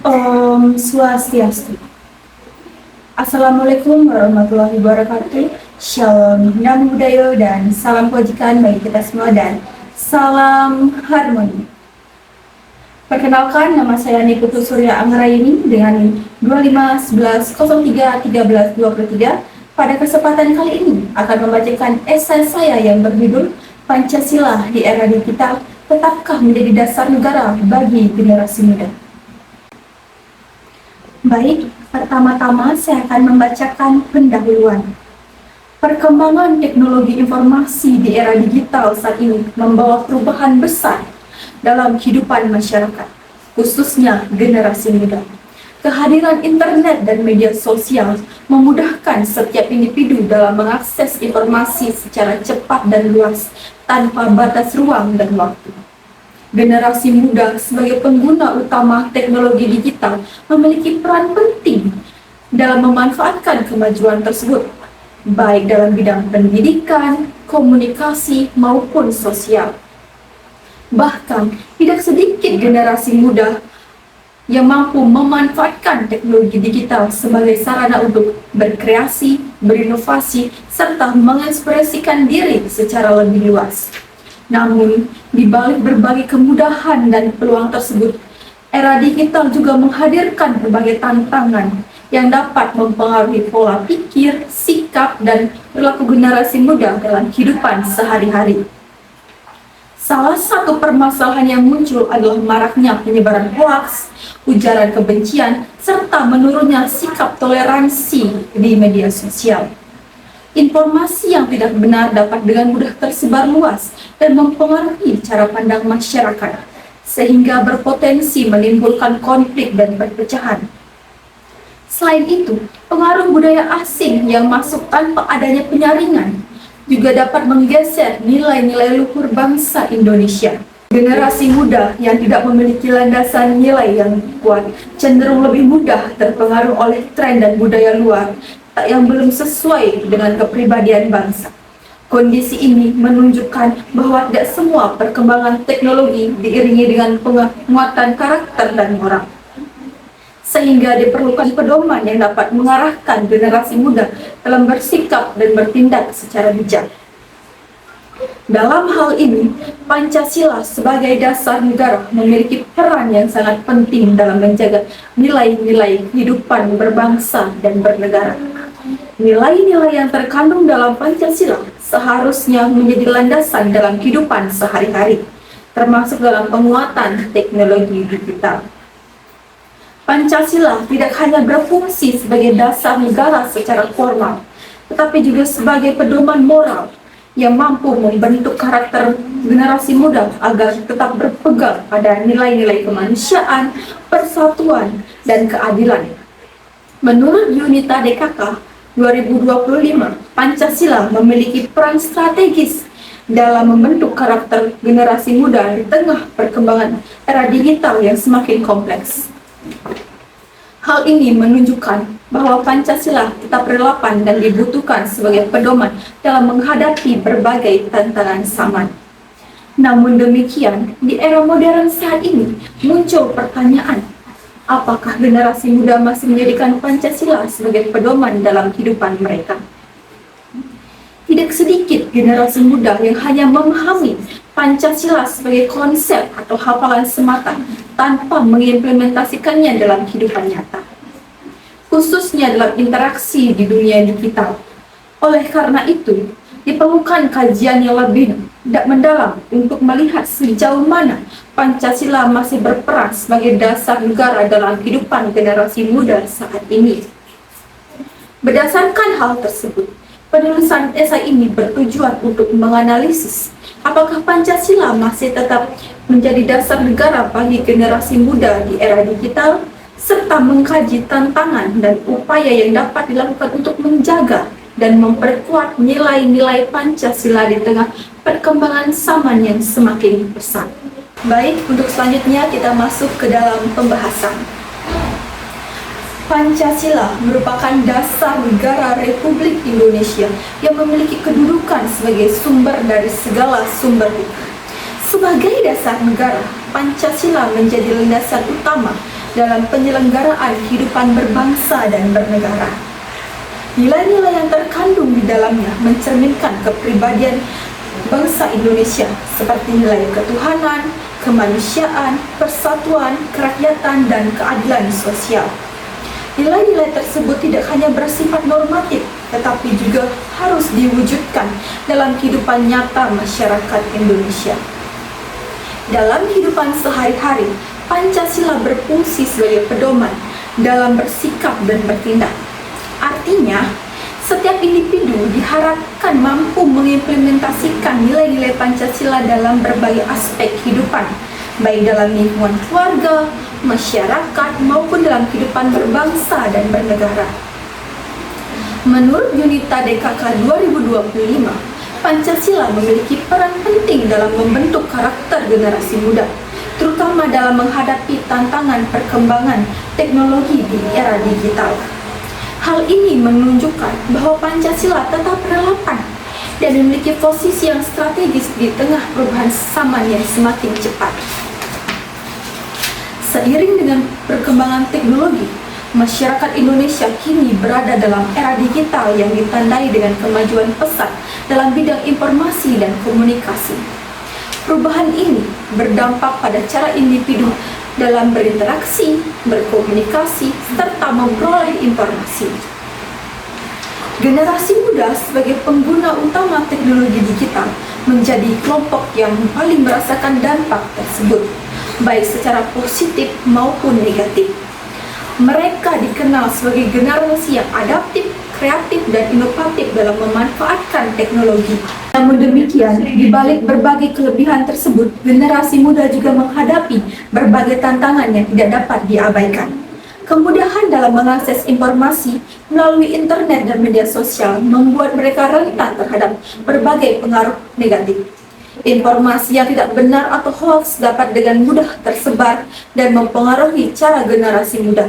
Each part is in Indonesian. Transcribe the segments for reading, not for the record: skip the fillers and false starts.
Om Swastiastu. Assalamualaikum warahmatullahi wabarakatuh. Shalom, Namo Buddhaya, dan salam kebajikan bagi kita semua dan salam harmoni. Perkenalkan, nama saya Niputu Surya Anggraini dengan 2511031323. Pada kesempatan kali ini akan membacakan esai saya yang berjudul Pancasila di Era Digital, Tetapkah Menjadi Dasar Negara bagi Generasi Muda. Baik, pertama-tama saya akan membacakan pendahuluan. Perkembangan teknologi informasi di era digital saat ini membawa perubahan besar dalam kehidupan masyarakat, khususnya generasi muda. Kehadiran internet dan media sosial memudahkan setiap individu dalam mengakses informasi secara cepat dan luas tanpa batas ruang dan waktu. Generasi muda sebagai pengguna utama teknologi digital memiliki peran penting dalam memanfaatkan kemajuan tersebut, baik dalam bidang pendidikan, komunikasi, maupun sosial. Bahkan, tidak sedikit generasi muda yang mampu memanfaatkan teknologi digital sebagai sarana untuk berkreasi, berinovasi, serta mengekspresikan diri secara lebih luas. Namun, di balik berbagai kemudahan dan peluang tersebut, era digital juga menghadirkan berbagai tantangan yang dapat mempengaruhi pola pikir, sikap, dan perilaku generasi muda dalam kehidupan sehari-hari. Salah satu permasalahan yang muncul adalah maraknya penyebaran hoaks, ujaran kebencian, serta menurunnya sikap toleransi di media sosial. Informasi yang tidak benar dapat dengan mudah tersebar luas dan mempengaruhi cara pandang masyarakat, sehingga berpotensi menimbulkan konflik dan perpecahan. Selain itu, pengaruh budaya asing yang masuk tanpa adanya penyaringan juga dapat menggeser nilai-nilai luhur bangsa Indonesia. Generasi muda yang tidak memiliki landasan nilai yang kuat cenderung lebih mudah terpengaruh oleh tren dan budaya luar yang belum sesuai dengan kepribadian bangsa. Kondisi ini menunjukkan bahwa tidak semua perkembangan teknologi diiringi dengan penguatan karakter dan moral, sehingga diperlukan pedoman yang dapat mengarahkan generasi muda dalam bersikap dan bertindak secara bijak. Dalam hal ini, Pancasila sebagai dasar negara memiliki peran yang sangat penting dalam menjaga nilai-nilai kehidupan berbangsa dan bernegara. Nilai-nilai yang terkandung dalam Pancasila seharusnya menjadi landasan dalam kehidupan sehari-hari, termasuk dalam penguatan teknologi digital. Pancasila tidak hanya berfungsi sebagai dasar negara secara formal, tetapi juga sebagai pedoman moral yang mampu membentuk karakter generasi muda agar tetap berpegang pada nilai-nilai kemanusiaan, persatuan, dan keadilan. Menurut Yunita DKK 2025, Pancasila memiliki peran strategis dalam membentuk karakter generasi muda di tengah perkembangan era digital yang semakin kompleks. Hal ini menunjukkan bahwa Pancasila tetap relevan dan dibutuhkan sebagai pedoman dalam menghadapi berbagai tantangan zaman. Namun demikian, di era modern saat ini muncul pertanyaan, apakah generasi muda masih menjadikan Pancasila sebagai pedoman dalam kehidupan mereka? Tidak sedikit generasi muda yang hanya memahami Pancasila sebagai konsep atau hafalan semata tanpa mengimplementasikannya dalam kehidupan nyata, khususnya dalam interaksi di dunia digital. Oleh karena itu, diperlukan kajian yang lebih mendalam untuk melihat sejauh mana Pancasila masih berperan sebagai dasar negara dalam kehidupan generasi muda saat ini. Berdasarkan hal tersebut, penulisan esai ini bertujuan untuk menganalisis apakah Pancasila masih tetap menjadi dasar negara bagi generasi muda di era digital, serta mengkaji tantangan dan upaya yang dapat dilakukan untuk menjaga dan memperkuat nilai-nilai Pancasila di tengah perkembangan zaman yang semakin pesat. Baik, untuk selanjutnya kita masuk ke dalam pembahasan. Pancasila merupakan dasar negara Republik Indonesia yang memiliki kedudukan sebagai sumber dari segala sumber hukum. Sebagai dasar negara, Pancasila menjadi landasan utama dalam penyelenggaraan kehidupan berbangsa dan bernegara. Nilai-nilai yang terkandung di dalamnya mencerminkan kepribadian bangsa Indonesia seperti nilai ketuhanan, kemanusiaan, persatuan, kerakyatan, dan keadilan sosial. Nilai-nilai tersebut tidak hanya bersifat normatif, tetapi juga harus diwujudkan dalam kehidupan nyata masyarakat Indonesia. Dalam kehidupan sehari-hari, Pancasila berfungsi sebagai pedoman dalam bersikap dan bertindak. Artinya, setiap individu diharapkan mampu mengimplementasikan nilai-nilai Pancasila dalam berbagai aspek kehidupan, baik dalam lingkungan keluarga, masyarakat, maupun dalam kehidupan berbangsa dan bernegara. Menurut Yunita DKK 2025, Pancasila memiliki peran penting dalam membentuk karakter generasi muda, terutama dalam menghadapi tantangan perkembangan teknologi di era digital. Hal ini menunjukkan bahwa Pancasila tetap relevan dan memiliki posisi yang strategis di tengah perubahan zaman yang semakin cepat. Seiring dengan perkembangan teknologi, masyarakat Indonesia kini berada dalam era digital yang ditandai dengan kemajuan pesat dalam bidang informasi dan komunikasi. Perubahan ini berdampak pada cara individu dalam berinteraksi, berkomunikasi, serta memperoleh informasi. Generasi muda sebagai pengguna utama teknologi digital menjadi kelompok yang paling merasakan dampak tersebut, baik secara positif maupun negatif. Mereka dikenal sebagai generasi yang adaptif, kreatif, dan inovatif dalam memanfaatkan teknologi. Namun demikian, di balik berbagai kelebihan tersebut, generasi muda juga menghadapi berbagai tantangan yang tidak dapat diabaikan. Kemudahan dalam mengakses informasi melalui internet dan media sosial membuat mereka rentan terhadap berbagai pengaruh negatif. Informasi yang tidak benar atau hoax dapat dengan mudah tersebar dan mempengaruhi cara generasi muda.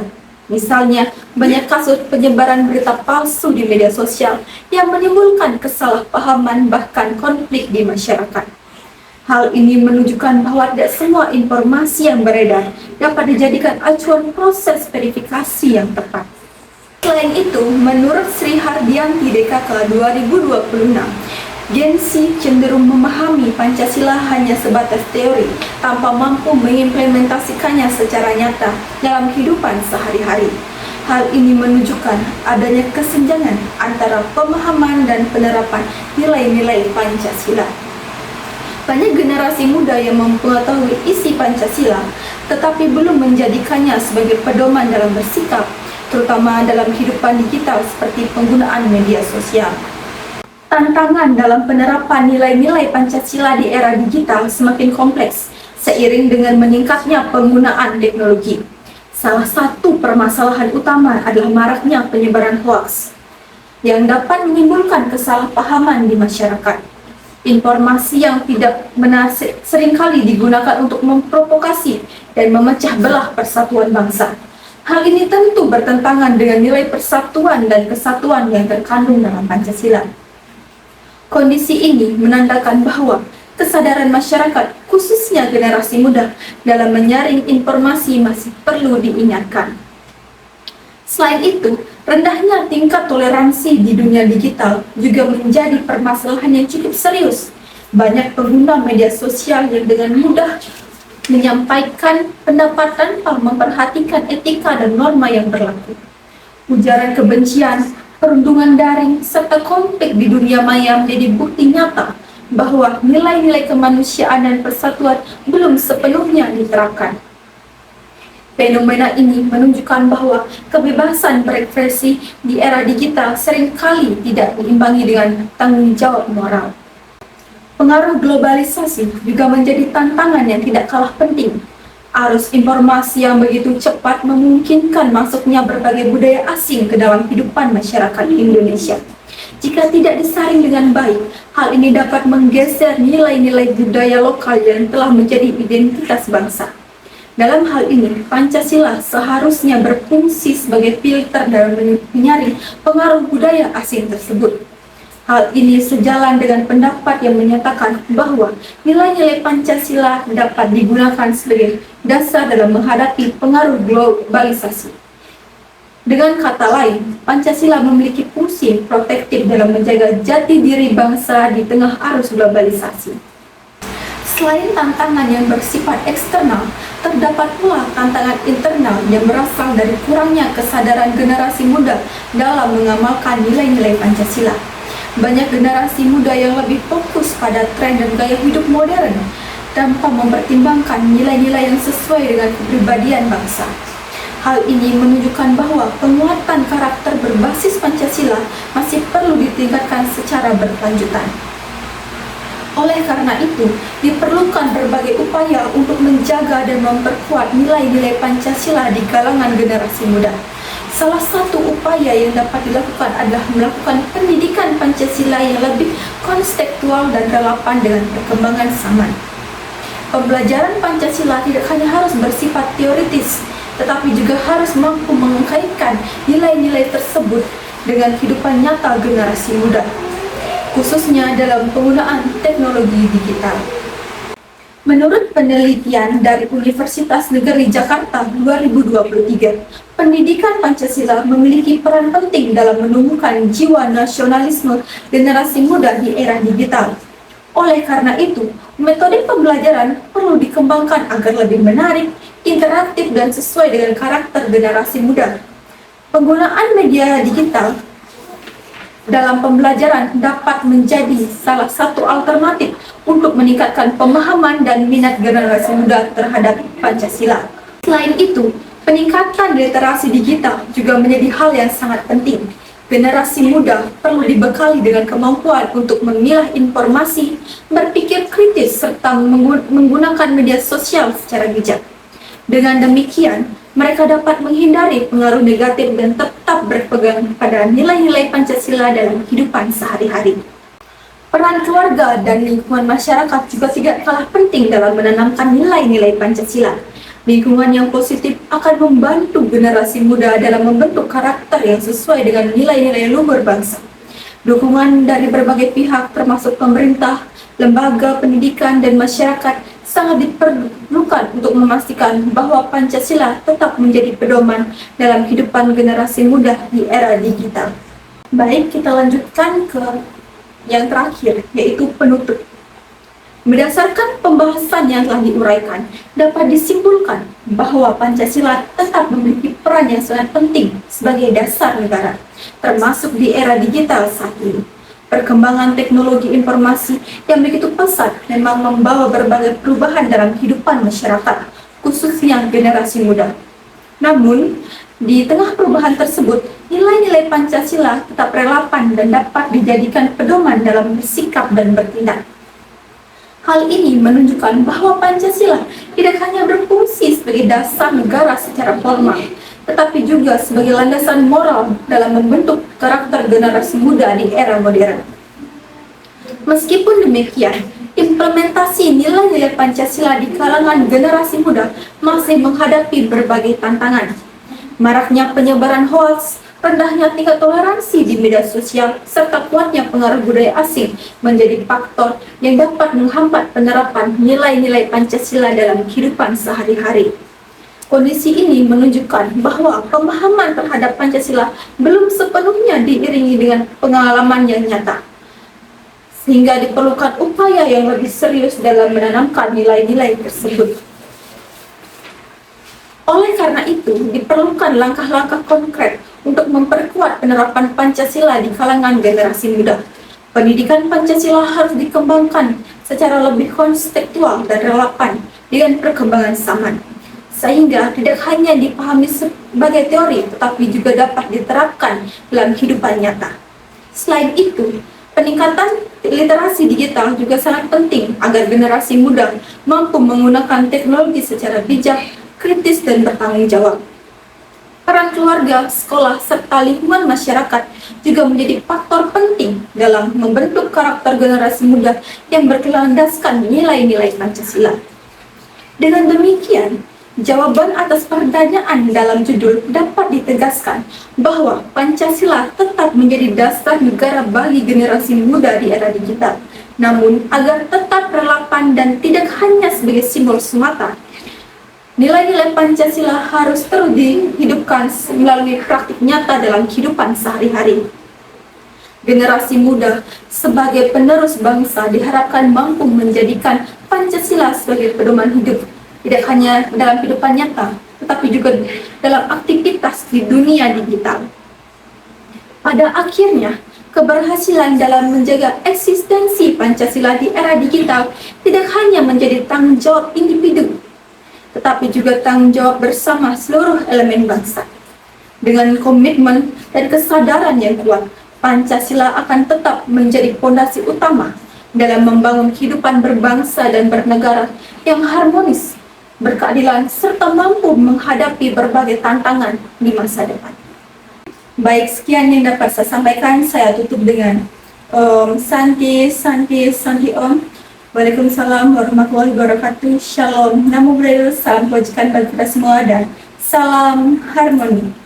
Misalnya, banyak kasus penyebaran berita palsu di media sosial yang menimbulkan kesalahpahaman bahkan konflik di masyarakat. Hal ini menunjukkan bahwa tidak semua informasi yang beredar dapat dijadikan acuan proses verifikasi yang tepat. Selain itu, menurut Sri Hardianti DKK 2026, Gen Z cenderung memahami Pancasila hanya sebatas teori, tanpa mampu mengimplementasikannya secara nyata dalam kehidupan sehari-hari. Hal ini menunjukkan adanya kesenjangan antara pemahaman dan penerapan nilai-nilai Pancasila. Banyak generasi muda yang mengetahui isi Pancasila, tetapi belum menjadikannya sebagai pedoman dalam bersikap, terutama dalam kehidupan digital seperti penggunaan media sosial. Tantangan dalam penerapan nilai-nilai Pancasila di era digital semakin kompleks seiring dengan meningkatnya penggunaan teknologi. Salah satu permasalahan utama adalah maraknya penyebaran hoaks yang dapat menimbulkan kesalahpahaman di masyarakat. Informasi yang tidak benar seringkali digunakan untuk memprovokasi dan memecah belah persatuan bangsa. Hal ini tentu bertentangan dengan nilai persatuan dan kesatuan yang terkandung dalam Pancasila. Kondisi ini menandakan bahwa kesadaran masyarakat, khususnya generasi muda, dalam menyaring informasi masih perlu diingatkan. Selain itu, rendahnya tingkat toleransi di dunia digital juga menjadi permasalahan yang cukup serius. Banyak pengguna media sosial yang dengan mudah menyampaikan pendapat tanpa memperhatikan etika dan norma yang berlaku. Ujaran kebencian, perundungan daring, serta konflik di dunia maya menjadi bukti nyata bahwa nilai-nilai kemanusiaan dan persatuan belum sepenuhnya diterapkan. Fenomena ini menunjukkan bahwa kebebasan berekspresi di era digital seringkali tidak diimbangi dengan tanggung jawab moral. Pengaruh globalisasi juga menjadi tantangan yang tidak kalah penting. Arus informasi yang begitu cepat memungkinkan masuknya berbagai budaya asing ke dalam kehidupan masyarakat Indonesia. Jika tidak disaring dengan baik, hal ini dapat menggeser nilai-nilai budaya lokal yang telah menjadi identitas bangsa. Dalam hal ini, Pancasila seharusnya berfungsi sebagai filter dalam menyaring pengaruh budaya asing tersebut. Hal ini sejalan dengan pendapat yang menyatakan bahwa nilai-nilai Pancasila dapat digunakan sebagai dasar dalam menghadapi pengaruh globalisasi. Dengan kata lain, Pancasila memiliki fungsi protektif dalam menjaga jati diri bangsa di tengah arus globalisasi. Selain tantangan yang bersifat eksternal, terdapat pula tantangan internal yang berasal dari kurangnya kesadaran generasi muda dalam mengamalkan nilai-nilai Pancasila. Banyak generasi muda yang lebih fokus pada tren dan gaya hidup modern tanpa mempertimbangkan nilai-nilai yang sesuai dengan kepribadian bangsa. Hal ini menunjukkan bahwa penguatan karakter berbasis Pancasila masih perlu ditingkatkan secara berkelanjutan. Oleh karena itu, diperlukan berbagai upaya untuk menjaga dan memperkuat nilai-nilai Pancasila di kalangan generasi muda. Salah satu upaya yang dapat dilakukan adalah melakukan pendidikan Pancasila yang lebih konstekstual dan relevan dengan perkembangan zaman. Pembelajaran Pancasila tidak hanya harus bersifat teoritis, tetapi juga harus mampu mengkaitkan nilai-nilai tersebut dengan kehidupan nyata generasi muda, khususnya dalam penggunaan teknologi digital. Menurut penelitian dari Universitas Negeri Jakarta 2023, pendidikan Pancasila memiliki peran penting dalam menumbuhkan jiwa nasionalisme generasi muda di era digital. Oleh karena itu, metode pembelajaran perlu dikembangkan agar lebih menarik, interaktif, dan sesuai dengan karakter generasi muda. Penggunaan media digital dalam pembelajaran dapat menjadi salah satu alternatif untuk meningkatkan pemahaman dan minat generasi muda terhadap Pancasila. Selain itu, peningkatan literasi digital juga menjadi hal yang sangat penting. Generasi muda perlu dibekali dengan kemampuan untuk memilah informasi, berpikir kritis, serta menggunakan media sosial secara bijak. Dengan demikian, mereka dapat menghindari pengaruh negatif dan tetap berpegang pada nilai-nilai Pancasila dalam kehidupan sehari-hari. Peran keluarga dan lingkungan masyarakat juga tidak kalah penting dalam menanamkan nilai-nilai Pancasila. Lingkungan yang positif akan membantu generasi muda dalam membentuk karakter yang sesuai dengan nilai-nilai luhur bangsa. Dukungan dari berbagai pihak termasuk pemerintah, lembaga pendidikan, dan masyarakat sangat diperlukan untuk memastikan bahwa Pancasila tetap menjadi pedoman dalam kehidupan generasi muda di era digital. Baik, kita lanjutkan ke yang terakhir, yaitu penutup. Berdasarkan pembahasan yang telah diuraikan, dapat disimpulkan bahwa Pancasila tetap memiliki peran yang sangat penting sebagai dasar negara, termasuk di era digital saat ini. Perkembangan teknologi informasi yang begitu pesat memang membawa berbagai perubahan dalam kehidupan masyarakat, khususnya generasi muda. Namun, di tengah perubahan tersebut, nilai-nilai Pancasila tetap relevan dan dapat dijadikan pedoman dalam bersikap dan bertindak. Hal ini menunjukkan bahwa Pancasila tidak hanya berfungsi sebagai dasar negara secara formal, tetapi juga sebagai landasan moral dalam membentuk karakter generasi muda di era modern. Meskipun demikian, implementasi nilai-nilai Pancasila di kalangan generasi muda masih menghadapi berbagai tantangan. Maraknya penyebaran hoaks, rendahnya tingkat toleransi di media sosial, serta kuatnya pengaruh budaya asing menjadi faktor yang dapat menghambat penerapan nilai-nilai Pancasila dalam kehidupan sehari-hari. Kondisi ini menunjukkan bahwa pemahaman terhadap Pancasila belum sepenuhnya diiringi dengan pengalaman yang nyata, sehingga diperlukan upaya yang lebih serius dalam menanamkan nilai-nilai tersebut. Oleh karena itu, diperlukan langkah-langkah konkret untuk memperkuat penerapan Pancasila di kalangan generasi muda. Pendidikan Pancasila harus dikembangkan secara lebih konstekstual dan relevan dengan perkembangan zaman, sehingga tidak hanya dipahami sebagai teori, tetapi juga dapat diterapkan dalam kehidupan nyata. Selain itu, peningkatan literasi digital juga sangat penting agar generasi muda mampu menggunakan teknologi secara bijak, kritis, dan bertanggung jawab. Peran keluarga, sekolah, serta lingkungan masyarakat juga menjadi faktor penting dalam membentuk karakter generasi muda yang berlandaskan nilai-nilai Pancasila. Dengan demikian, Jawaban atas pertanyaan dalam judul dapat ditegaskan bahwa Pancasila tetap menjadi dasar negara bagi generasi muda di era digital. Namun, agar tetap relevan dan tidak hanya sebagai simbol semata, nilai-nilai Pancasila harus terus dihidupkan melalui praktik nyata dalam kehidupan sehari-hari. Generasi muda sebagai penerus bangsa diharapkan mampu menjadikan Pancasila sebagai pedoman hidup, tidak hanya dalam kehidupan nyata, tetapi juga dalam aktivitas di dunia digital. Pada akhirnya, keberhasilan dalam menjaga eksistensi Pancasila di era digital tidak hanya menjadi tanggung jawab individu, tetapi juga tanggung jawab bersama seluruh elemen bangsa. Dengan komitmen dan kesadaran yang kuat, Pancasila akan tetap menjadi fondasi utama dalam membangun kehidupan berbangsa dan bernegara yang harmonis, berkeadilan, serta mampu menghadapi berbagai tantangan di masa depan. Baik, sekian yang dapat saya sampaikan. Saya tutup dengan Santi Om. Waalaikumsalam warahmatullahi wabarakatuh. Shalom, Namo Buddhaya, salam kebajikan bagi kita semua dan salam harmoni.